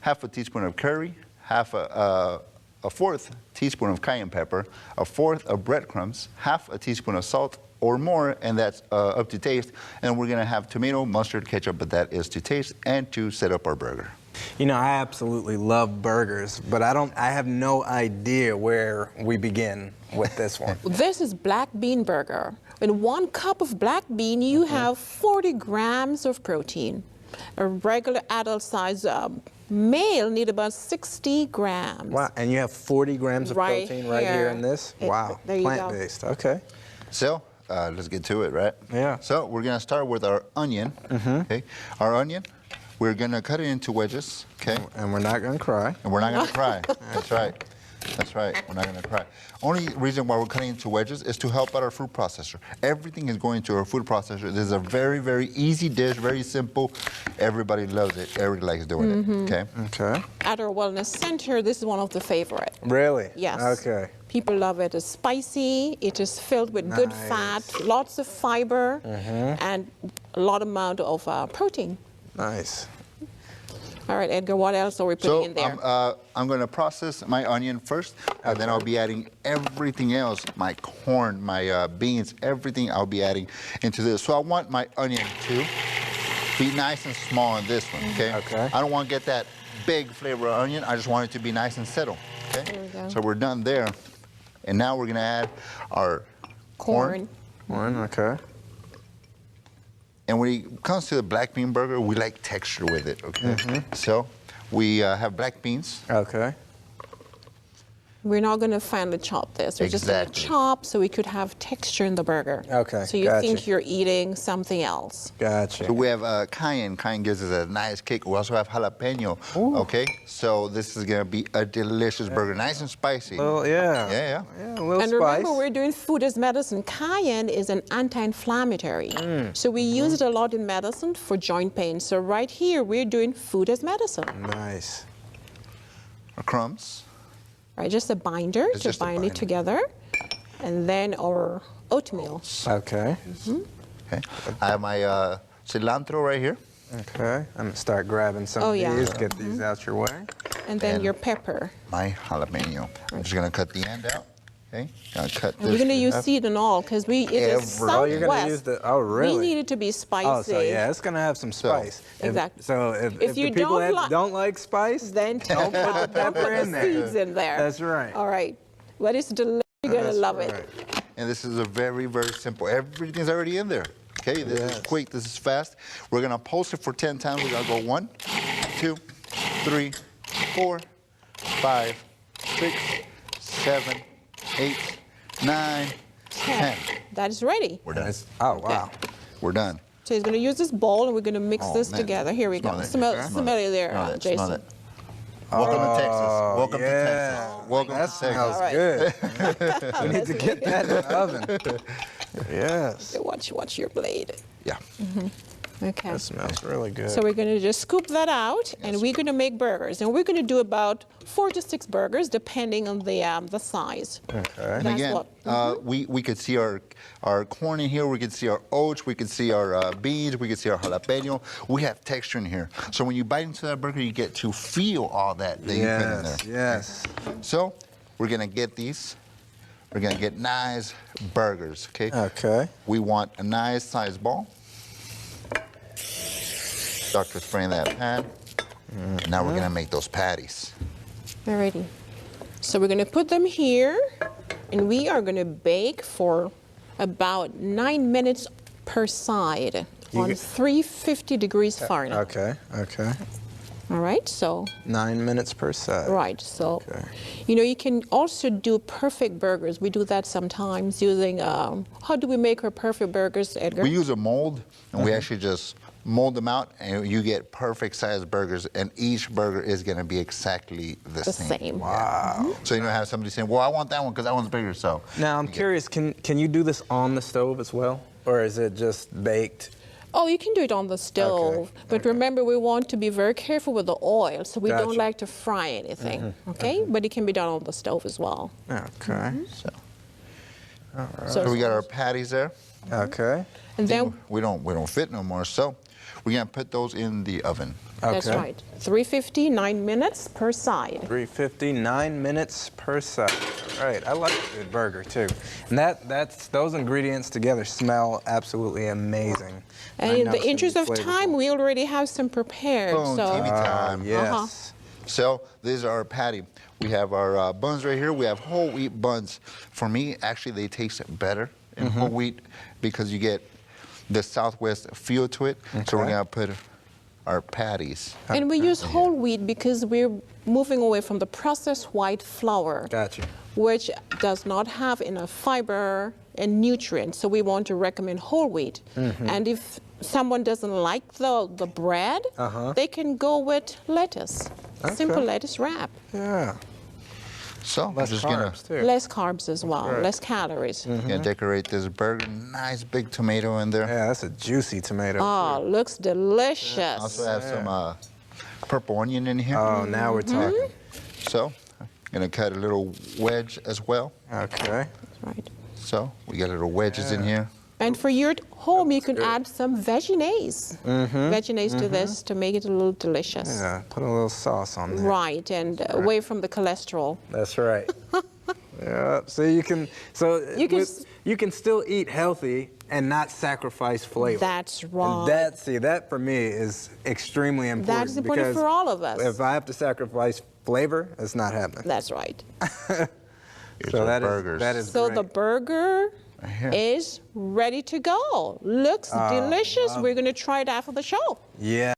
half a teaspoon of curry, a fourth teaspoon of cayenne pepper, a fourth of breadcrumbs, half a teaspoon of salt or more, and that's up to taste. And we're gonna have tomato, mustard, ketchup, but that is to taste and to set up our burger. You know, I absolutely love burgers, but I have no idea where we begin with this one. This is black bean burger. In 1 cup of black bean, you have 40 grams of protein. A regular adult size male need about 60 grams. Wow, and you have 40 grams of protein right here in this? Wow, there you go. Plant-based, okay. So, let's get to it, right? Yeah. So, we're gonna start with our onion, okay? Our onion, we're gonna cut it into wedges, okay? And we're not gonna cry. And we're not gonna cry, that's right. That's right, we're not gonna cry. Only reason why we're cutting into wedges is to help out our food processor. Everything is going to our food processor. This is a very, very easy dish, very simple. Everybody loves it, everybody likes doing it, okay? Okay. At our wellness center, this is one of the favorite. Really? Yes. Okay. People love it. It's spicy. It is filled with good fat, lots of fiber, and a lot amount of protein. Nice. All right, Edgar, what else are we putting in there? I'm going to process my onion first, and then I'll be adding everything else, my corn, my beans, everything I'll be adding into this. So I want my onion to be nice and small in this one, okay? Okay. I don't want to get that big flavor of onion. I just want it to be nice and settled, okay? There we go. So we're done there. And now we're going to add our corn. Corn, okay. And when it comes to the black bean burger, we like texture with it, okay? So we have black beans. Okay. We're not going to finely chop this. We're just going to chop so we could have texture in the burger. Okay, So you think you're eating something else. Gotcha. So we have cayenne. Cayenne gives us a nice kick. We also have jalapeno, okay? So this is going to be a delicious burger, nice and spicy. Well, yeah. Yeah. Yeah, a little And spice. remember, we're doing food as medicine. Cayenne is an anti-inflammatory. So we use it a lot in medicine for joint pain. So right here, we're doing food as medicine. Nice. Our crumbs. Right, just a binder to bind it together. And then our oatmeal. Okay. Okay. I have my cilantro right here. Okay. I'm going to start grabbing some of these, get these out your way. And then your pepper. My jalapeno. I'm just going to cut the end out. Okay. Gonna cut this. We're going to use seed and all because it is Southwest. Oh, you're going to use the, oh, really? We need it to be spicy. Oh, so yeah, it's going to have some spice. Exactly. So if you the people don't like spice, then don't put the pepper in there. Seeds in there. That's right. All right. But it's delicious. You're going to love it. And this is a very, very simple. Everything's already in there. Okay, this is quick, this is fast. We're gonna pulse it for 10 times. We're gonna go 1, 2, 3, 4, 5, 6, 7, 8, 9, 10. That is ready. We're done. Oh, wow. We're done. So he's going to use this bowl and we're going to mix this together. Here we go. Smell it there, Jason. Smell it. Welcome to Texas. Welcome to Texas. Welcome to Texas. Smells good. We need to get that in the oven. Yes. Watch your blade. Yeah. Okay. That smells really good. So we're going to just scoop that out, and we're going to make burgers. And we're going to do about 4 to 6 burgers, depending on the size. Okay. And again, we could see our corn in here. We could see our oats. We could see our beans. We could see our jalapeno. We have texture in here. So when you bite into that burger, you get to feel all that you put in there. Yes. So we're going to get these. We're going to get nice burgers, okay? Okay. We want a nice sized ball. Dr. spray in that pan. Now we're going to make those patties. Alrighty. So we're going to put them here, and we are going to bake for about 9 minutes per side on 350 degrees Fahrenheit. Okay, okay. All right, so. 9 minutes per side. Right, so, you know, you can also do perfect burgers. We do that sometimes using, how do we make our perfect burgers, Edgar? We use a mold, and we actually just mold them out, and you get perfect sized burgers, and each burger is going to be exactly the same. Wow. So you don't have somebody saying, well, I want that one because that one's bigger, so. Now, I'm curious, can you do this on the stove as well, or is it just baked? Oh, you can do it on the stove, but remember, we want to be very careful with the oil, so we don't like to fry anything, okay? But it can be done on the stove as well. Okay. So. All right. So we got our patties there. Okay. And then we don't fit no more, so We're gonna put those in the oven. That's Okay. right. 350, 9 minutes per side. 350, 9 minutes per side. All right, I like a good burger too. And that's those ingredients together smell absolutely amazing. And I in know the it's gonna interest be of flavorful. time, we already have some prepared. Boom, so TV time. Yes. So this is our patty. We have our buns right here. We have whole wheat buns. For me, actually, they taste better in whole wheat because you get the Southwest feel to it. So we're Okay. gonna put our patties. And we use whole wheat because we're moving away from the processed white flour, Gotcha. which does not have enough fiber and nutrients. So we want to recommend whole wheat. And if someone doesn't like the bread, they can go with lettuce. Simple lettuce wrap. Yeah. So I'm Less just carbs too. Less carbs as well, less calories. gonna decorate this burger. Nice big tomato in there. Yeah, that's a juicy tomato. Oh, looks delicious. Also have some purple onion in here. Oh, now we're talking. So I'm gonna cut a little wedge as well. Okay. Right. So we got little wedges in here. And for your home, you can add some veggies. Veggies to this to make it a little delicious. Yeah, put a little sauce on there. Right, and away from the cholesterol. That's right. Yeah. So you can you can still eat healthy and not sacrifice flavor. That's right. And that for me is extremely important. That is important because for all of us. If I have to sacrifice flavor, it's not happening. That's right. Here's So our that is burgers. that is So great. the burger here. is ready to go. Looks delicious. We're going to try it after the show. Yeah.